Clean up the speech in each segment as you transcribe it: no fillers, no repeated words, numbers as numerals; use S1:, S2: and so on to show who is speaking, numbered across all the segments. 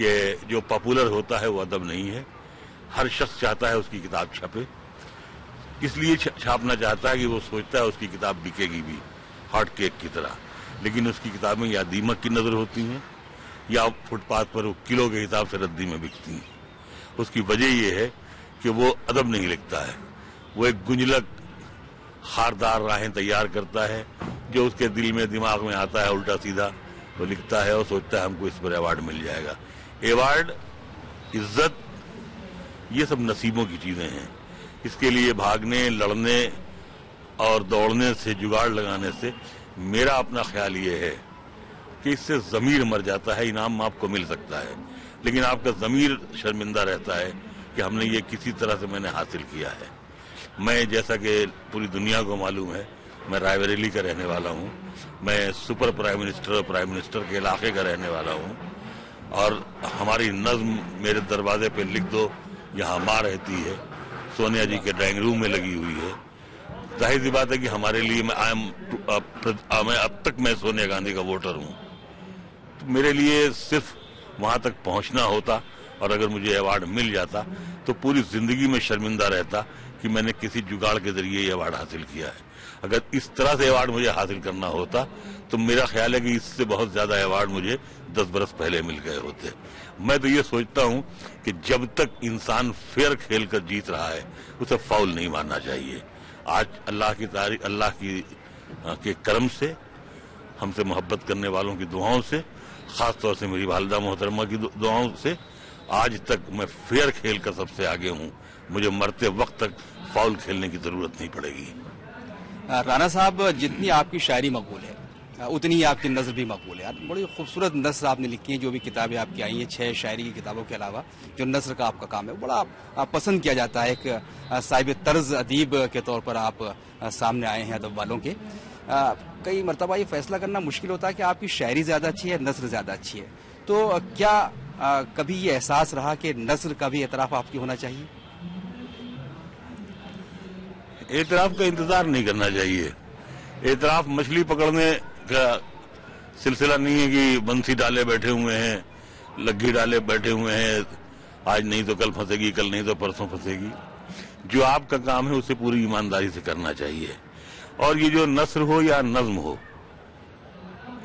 S1: کہ جو پاپولر ہوتا ہے وہ ادب نہیں ہے. ہر شخص چاہتا ہے اس کی کتاب چھپے، اس لیے چھاپنا چاہتا ہے کہ وہ سوچتا ہے اس کی کتاب بکے گی بھی ہاٹ کیک کی طرح، لیکن اس کی کتابیں یا دیمک کی نظر ہوتی ہیں یا فٹ پاتھ پر وہ کلو کے حساب سے ردی میں بکتی ہیں. اس کی وجہ یہ ہے کہ وہ ادب نہیں لکھتا ہے، وہ ایک گنجلک خاردار راہیں تیار کرتا ہے، جو اس کے دل میں دماغ میں آتا ہے الٹا سیدھا وہ لکھتا ہے اور سوچتا ہے ہم کو اس پر ایوارڈ مل جائے گا. ایوارڈ، عزت، یہ سب نصیبوں کی چیزیں ہیں. اس کے لیے بھاگنے، لڑنے اور دوڑنے سے، جگاڑ لگانے سے میرا اپنا خیال یہ ہے کہ اس سے ضمیر مر جاتا ہے. انعام آپ کو مل سکتا ہے لیکن آپ کا ضمیر شرمندہ رہتا ہے کہ ہم نے یہ کسی طرح سے میں نے حاصل کیا ہے. میں، جیسا کہ پوری دنیا کو معلوم ہے، میں رائے بریلی کا رہنے والا ہوں، میں سپر پرائم منسٹر اور پرائم منسٹر کے علاقے کا رہنے والا ہوں، اور ہماری نظم میرے دروازے پہ لکھ دو یہاں ماں رہتی ہے، سونیا جی کے ڈرائنگ روم میں لگی ہوئی ہے. ظاہر سی بات ہے کہ ہمارے لیے میں اب تک میں سونیا گاندھی کا ووٹر ہوں، تو میرے لیے صرف وہاں تک پہنچنا ہوتا اور اگر مجھے ایوارڈ مل جاتا تو پوری زندگی میں شرمندہ رہتا کہ میں نے کسی جگاڑ کے ذریعے یہ ایوارڈ حاصل کیا ہے. اگر اس طرح سے ایوارڈ مجھے حاصل کرنا ہوتا تو میرا خیال ہے کہ اس سے بہت زیادہ ایوارڈ مجھے 10 برس پہلے مل گئے ہوتے. میں تو یہ سوچتا ہوں کہ جب تک انسان فیئر کھیل کر جیت رہا ہے اسے فاؤل نہیں مارنا چاہیے. آج اللہ کے کرم سے، ہم سے محبت کرنے والوں کی دعاؤں سے، خاص طور سے میری والدہ محترمہ کی دعاؤں سے، آج تک میں فیئر کھیل کر سب سے آگے ہوں. مجھے مرتے وقت تک فاؤل کھیلنے کی ضرورت نہیں پڑے گی.
S2: رانا صاحب، جتنی آپ کی شاعری مقبول ہے اتنی ہی آپ کی نثر بھی مقبول ہے. بڑی خوبصورت نثر آپ نے لکھی ہے. جو بھی کتابیں آپ کی آئی ہیں 6 شاعری کی کتابوں کے علاوہ جو نثر کا آپ کا کام ہے بڑا پسند کیا جاتا ہے. ایک صاحب طرز ادیب کے طور پر آپ سامنے آئے ہیں ادب والوں کے. کئی مرتبہ یہ فیصلہ کرنا مشکل ہوتا ہے کہ آپ کی شاعری زیادہ اچھی ہے، نثر زیادہ اچھی ہے. تو کیا کبھی یہ احساس رہا کہ نثر کا بھی اعتراف آپ کی ہونا چاہیے؟
S1: اعتراف کا انتظار نہیں کرنا چاہیے. اعتراف مچھلی پکڑنے کا سلسلہ نہیں ہے کہ بنسی ڈالے بیٹھے ہوئے ہیں، لگی ڈالے بیٹھے ہوئے ہیں، آج نہیں تو کل پھنسے گی، کل نہیں تو پرسوں پھنسے گی. جو آپ کا کام ہے اسے پوری ایمانداری سے کرنا چاہیے. اور یہ جو نثر ہو یا نظم ہو،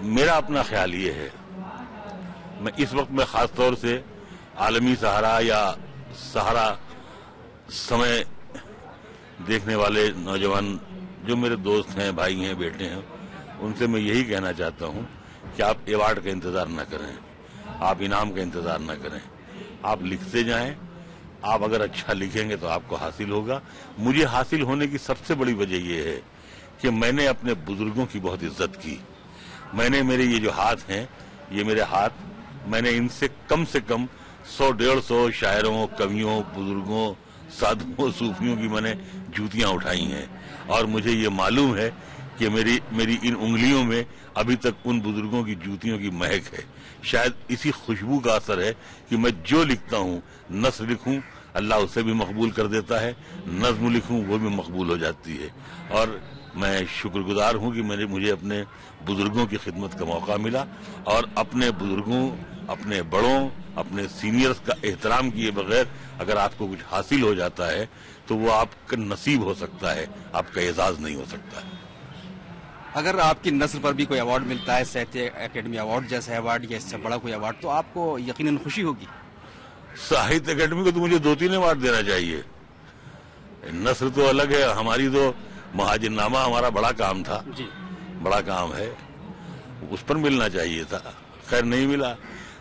S1: میرا اپنا خیال یہ ہے، میں اس وقت میں خاص طور سے عالمی سہارا یا سہارا سمے دیکھنے والے نوجوان جو میرے دوست ہیں، بھائی ہیں، بیٹے ہیں، ان سے میں یہی کہنا چاہتا ہوں کہ آپ ایوارڈ کا انتظار نہ کریں، آپ انعام کا انتظار نہ کریں. آپ لکھتے جائیں. آپ اگر اچھا لکھیں گے تو آپ کو حاصل ہوگا. مجھے حاصل ہونے کی سب سے بڑی وجہ یہ ہے کہ میں نے اپنے بزرگوں کی بہت عزت کی. میں نے، میرے یہ جو ہاتھ ہیں، یہ میرے ہاتھ، میں نے ان سے کم 100-150 شاعروں، کویوں، بزرگوں، سادھوؤں، صوفیوں کی میں نے جوتیاں اٹھائی ہیں. اور مجھے یہ معلوم ہے کہ میری ان انگلیوں میں ابھی تک ان بزرگوں کی جوتیوں کی مہک ہے. شاید اسی خوشبو کا اثر ہے کہ میں جو لکھتا ہوں، نثر لکھوں اللہ اسے بھی مقبول کر دیتا ہے، نظم لکھوں وہ بھی مقبول ہو جاتی ہے. اور میں شکر گزار ہوں کہ مجھے اپنے بزرگوں کی خدمت کا موقع ملا، اور اپنے بزرگوں، اپنے بڑوں، اپنے سینئرز کا احترام کیے بغیر اگر آپ کو کچھ حاصل ہو جاتا ہے تو وہ آپ کا نصیب ہو سکتا ہے، آپ کا اعزاز نہیں ہو سکتا ہے.
S2: اگر آپ کی نثر پر بھی کوئی ایوارڈ ملتا ہے، ساہتیہ اکیڈمی ایوارڈ جیسا ایوارڈ یا اس سے بڑا کوئی ایوارڈ، تو آپ کو یقیناً خوشی ہوگی.
S1: ساہتیہ اکیڈمی کو تو مجھے 2-3 ایوارڈ دینا چاہیے. نثر تو الگ ہے، ہماری تو مہاجر نامہ ہمارا بڑا کام تھا، بڑا کام ہے، اس پر ملنا چاہیے تھا. خیر نہیں ملا.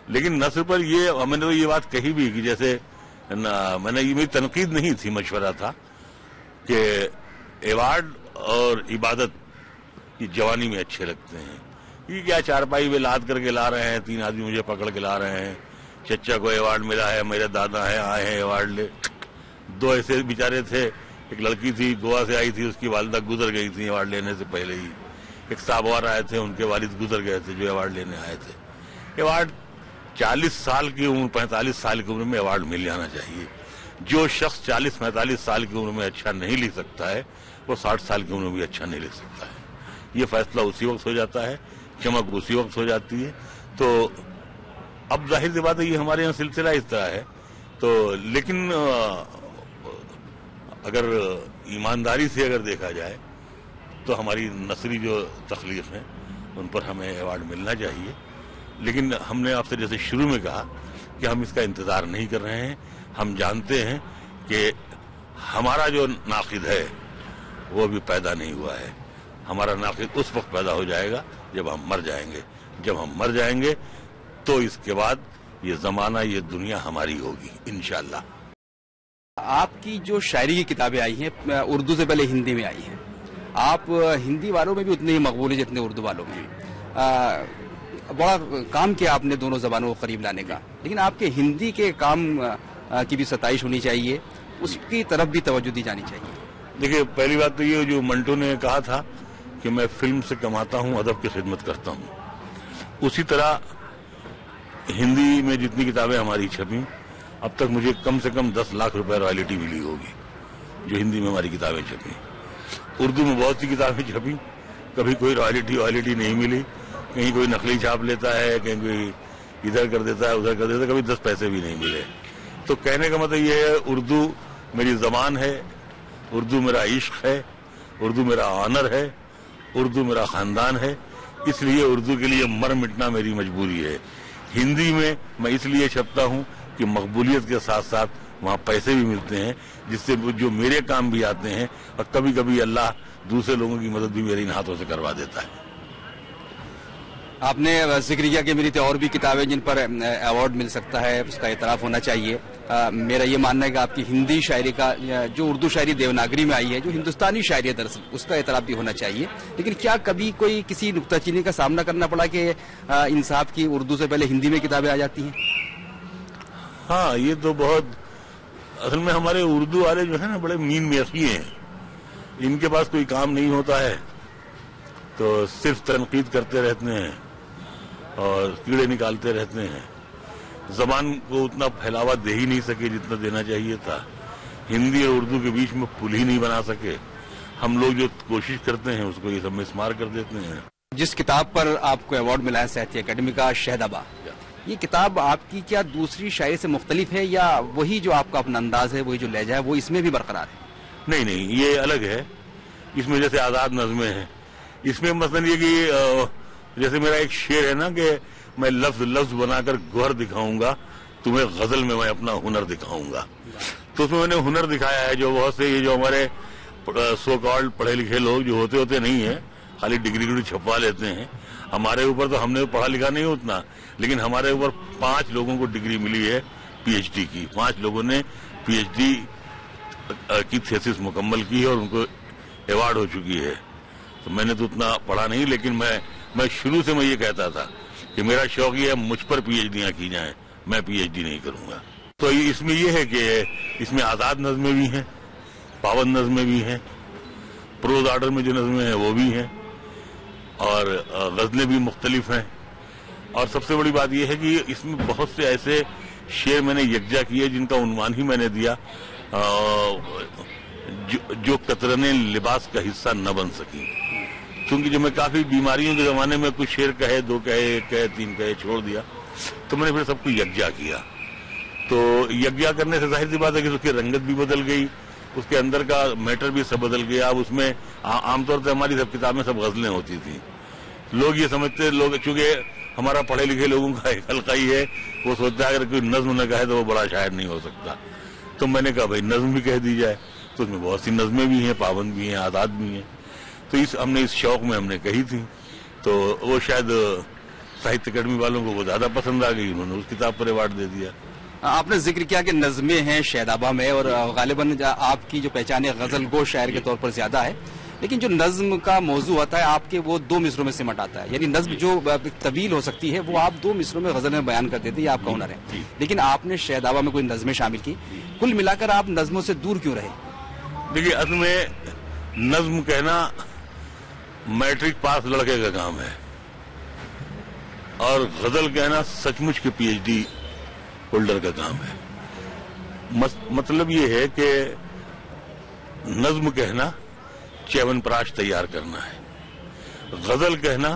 S1: لیکن نثر پر یہ میں نے یہ بات کہی بھی کہ جیسے میں نے، یہ میری تنقید نہیں تھی، مشورہ تھا کہ ایوارڈ اور عبادت یہ جوانی میں اچھے لگتے ہیں. یہ کیا چارپائی میں لاد کر کے لا رہے ہیں، 3 آدمی مجھے پکڑ کے لا رہے ہیں، چچا کو ایوارڈ ملا ہے، میرے دادا ہیں آئے ہیں ایوارڈ لے. 2 ایسے بیچارے تھے، ایک لڑکی تھی گوا سے آئی تھی، اس کی والدہ گزر گئی تھی ایوارڈ لینے سے پہلے ہی. ایک صاحب اور آئے تھے، ان کے والد گزر گئے تھے جو ایوارڈ لینے آئے تھے. ایوارڈ 40 سال کی عمر، 45 سال کی عمر میں ایوارڈ مل جانا چاہیے. جو شخص 40-45 سال کی عمر میں اچھا نہیں لکھ سکتا ہے وہ 60 سال کی عمر میں بھی اچھا نہیں لکھ سکتا ہے. یہ فیصلہ اسی وقت ہو جاتا ہے، چمک اسی وقت ہو جاتی ہے. تو اب ظاہر سی بات ہے یہ ہمارے یہاں سلسلہ اس طرح ہے تو، لیکن اگر ایمانداری سے اگر دیکھا جائے تو ہماری نثری جو تخلیق ہیں ان پر ہمیں ایوارڈ ملنا چاہیے، لیکن ہم نے آپ سے جیسے شروع میں کہا کہ ہم اس کا انتظار نہیں کر رہے ہیں. ہم جانتے ہیں کہ ہمارا جو ناقد ہے وہ ابھی پیدا نہیں ہوا ہے. ہمارا ناقد اس وقت پیدا ہو جائے گا جب ہم مر جائیں گے. جب ہم مر جائیں گے تو اس کے بعد یہ زمانہ، یہ دنیا ہماری ہوگی انشاءاللہ.
S2: آپ کی جو شاعری کی کتابیں آئی ہیں اردو سے پہلے ہندی میں آئی ہیں، آپ ہندی والوں میں بھی اتنے ہی مقبول ہیں جتنے اردو والوں میں ہیں. بڑا کام کیا آپ نے دونوں زبانوں کو قریب لانے کا، لیکن آپ کے ہندی کے کام کی بھی ستائش ہونی چاہیے، اس کی طرف بھی توجہ دی جانی چاہیے.
S1: دیکھیے پہلی بات تو یہ جو منٹو نے کہا تھا کہ میں فلم سے کماتا ہوں، ادب کی خدمت کرتا ہوں، اسی طرح ہندی میں جتنی کتابیں ہماری چھپیں اب تک مجھے کم سے کم 10 لاکھ روپے رائلٹی ملی ہوگی جو ہندی میں ہماری کتابیں چھپیں. اردو میں بہت سی کتابیں چھپیں، کبھی کوئی رائلٹی نہیں ملی. کہیں کوئی نقلی چھاپ لیتا ہے، کہیں کوئی ادھر کر دیتا ہے ادھر کر دیتا ہے، کبھی 10 پیسے بھی نہیں ملے. تو کہنے کا مطلب یہ ہے اردو میری زبان ہے، اردو میرا عشق ہے، اردو میرا آنر ہے، اردو میرا خاندان ہے. اس لیے اردو کے لیے مر مٹنا میری مجبوری ہے. ہندی میں اس لیے چھپتا ہوں کہ مقبولیت کے ساتھ ساتھ وہاں پیسے بھی ملتے ہیں جس سے جو میرے کام بھی آتے ہیں، اور کبھی کبھی اللہ دوسرے لوگوں کی مدد بھی میرے ان ہاتھوں سے کروا دیتا ہے.
S2: آپ نے ذکر کیا کہ میری تو اور بھی کتابیں جن پر ایوارڈ مل سکتا ہے، اس کا اعتراف ہونا چاہیے. میرا یہ ماننا ہے کہ آپ کی ہندی شاعری کا جو اردو شاعری دیوناگری میں آئی ہے، جو ہندوستانی شاعری ہے دراصل، اس کا اعتراف بھی ہونا چاہیے. لیکن کیا کبھی کوئی کسی نکتہ چینی کا سامنا کرنا پڑا کہ انصاف کی اردو سے پہلے ہندی میں کتابیں آ جاتی ہیں؟
S1: ہاں، یہ تو بہت، اصل میں ہمارے اردو والے جو ہیں نا بڑے مین میخی ہیں. ان کے پاس کوئی کام نہیں ہوتا ہے تو صرف تنقید کرتے رہتے ہیں اور کیڑے نکالتے رہتے ہیں. زبان کو اتنا پھیلاوا دے ہی نہیں سکے جتنا دینا چاہیے تھا. ہندی اور اردو کے بیچ میں پل ہی نہیں بنا سکے. ہم لوگ جو کوشش کرتے ہیں اس کو یہ سب مسمار کر دیتے ہیں.
S2: جس کتاب پر آپ کو ایوارڈ ملا ہے ساہتیہ اکیڈمی کا، شہدابا، یہ کتاب آپ کی کیا دوسری شاعری سے مختلف ہے، یا وہی جو آپ کا اپنا انداز ہے، وہی جو لہجہ ہے، وہ اس میں بھی برقرار ہے؟
S1: نہیں، یہ الگ ہے. اس میں جیسے آزاد نظمیں ہیں، اس میں مثلا یہ کہ جیسے میرا ایک شعر ہے نا کہ میں لفظ لفظ بنا کر گوہر دکھاؤں گا تمہیں، غزل میں میں اپنا ہنر دکھاؤں گا. تو اس میں نے ہنر دکھایا ہے. جو بہت سے یہ جو ہمارے سو کالڈ پڑھے لکھے لوگ جو ہوتے نہیں ہیں، خالی ڈگری چھپوا لیتے ہیں. ہمارے اوپر تو ہم نے پڑھا لکھا نہیں اتنا، لیکن ہمارے اوپر 5 لوگوں کو ڈگری ملی ہے پی ایچ ڈی کی. 5 لوگوں نے پی ایچ ڈی کی تھیسس مکمل کی ہے اور ان کو ایوارڈ ہو چکی ہے. تو میں نے تو اتنا پڑھا نہیں، لیکن میں شروع سے میں یہ کہتا تھا کہ میرا شوق یہ ہے مجھ پر پی ایچ ڈیاں کی جائیں، میں پی ایچ ڈی نہیں کروں گا. تو اس میں یہ ہے کہ اس میں آزاد نظمیں بھی ہیں، پابند نظمیں بھی ہیں، پروز آرڈر میں جو نظمیں ہیں وہ بھی ہیں، اور غزلیں بھی مختلف ہیں. اور سب سے بڑی بات یہ ہے کہ اس میں بہت سے ایسے شعر میں نے یکجا کیے جن کا عنوان ہی میں نے دیا جو قطرنے لباس کا حصہ نہ بن سکی. کیونکہ جب میں کافی بیماریوں کے زمانے میں کچھ شعر کہے، 2 کہے، 1 کہے، 3 کہے، چھوڑ دیا، تو میں نے پھر سب کو یکجا کیا. تو یکجا کرنے سے ظاہر سی بات ہے کہ اس کی رنگت بھی بدل گئی، اس کے اندر کا میٹر بھی سب بدل گیا. اب اس میں عام طور سے ہماری سب کتابیں سب غزلیں ہوتی تھیں. لوگ یہ سمجھتے، چونکہ ہمارا پڑھے لکھے لوگوں کا ایک حلقہ ہی ہے، وہ سوچتا ہے اگر کوئی نظم نہ کہے تو وہ بڑا شاعر نہیں ہو سکتا. تو میں نے کہا بھائی نظم بھی کہہ دی جائے. تو اس میں بہت سی نظمیں بھی ہیں، پابند بھی ہیں، آزاد بھی ہیں. تو ہم نے اس شوق میں ہم نے کہی تھی، تو وہ شاید ساہتیہ اکیڈمی والوں کو وہ زیادہ پسند آ گئی، انہوں نے اس کتاب پر ایوارڈ دے دیا.
S2: آپ نے ذکر کیا کہ نظمیں ہیں شہدابا میں، اور غالباً آپ کی جو پہچان ہے غزل گو شاعر کے طور پر زیادہ ہے، لیکن جو نظم کا موضوع ہوتا ہے آپ کے وہ 2 مصروں میں سمٹ آتا ہے. یعنی نظم جو طویل ہو سکتی ہے وہ آپ 2 مصروں میں غزل میں بیان کر دیتے ہیں، یہ آپ کا ہنر ہے. لیکن آپ نے شہدابا میں کوئی نظمیں شامل کی. کل ملا کر آپ نظموں سے دور کیوں رہے؟
S1: دیکھیے اصل میں نظم کہنا میٹرک پاس لڑکے کا کام ہے، اور غزل کہنا سچ مچ کے پی ایچ ڈی ہولڈر کا کام ہے. مطلب یہ ہے کہ نظم کہنا چیون پراش تیار کرنا ہے، غزل کہنا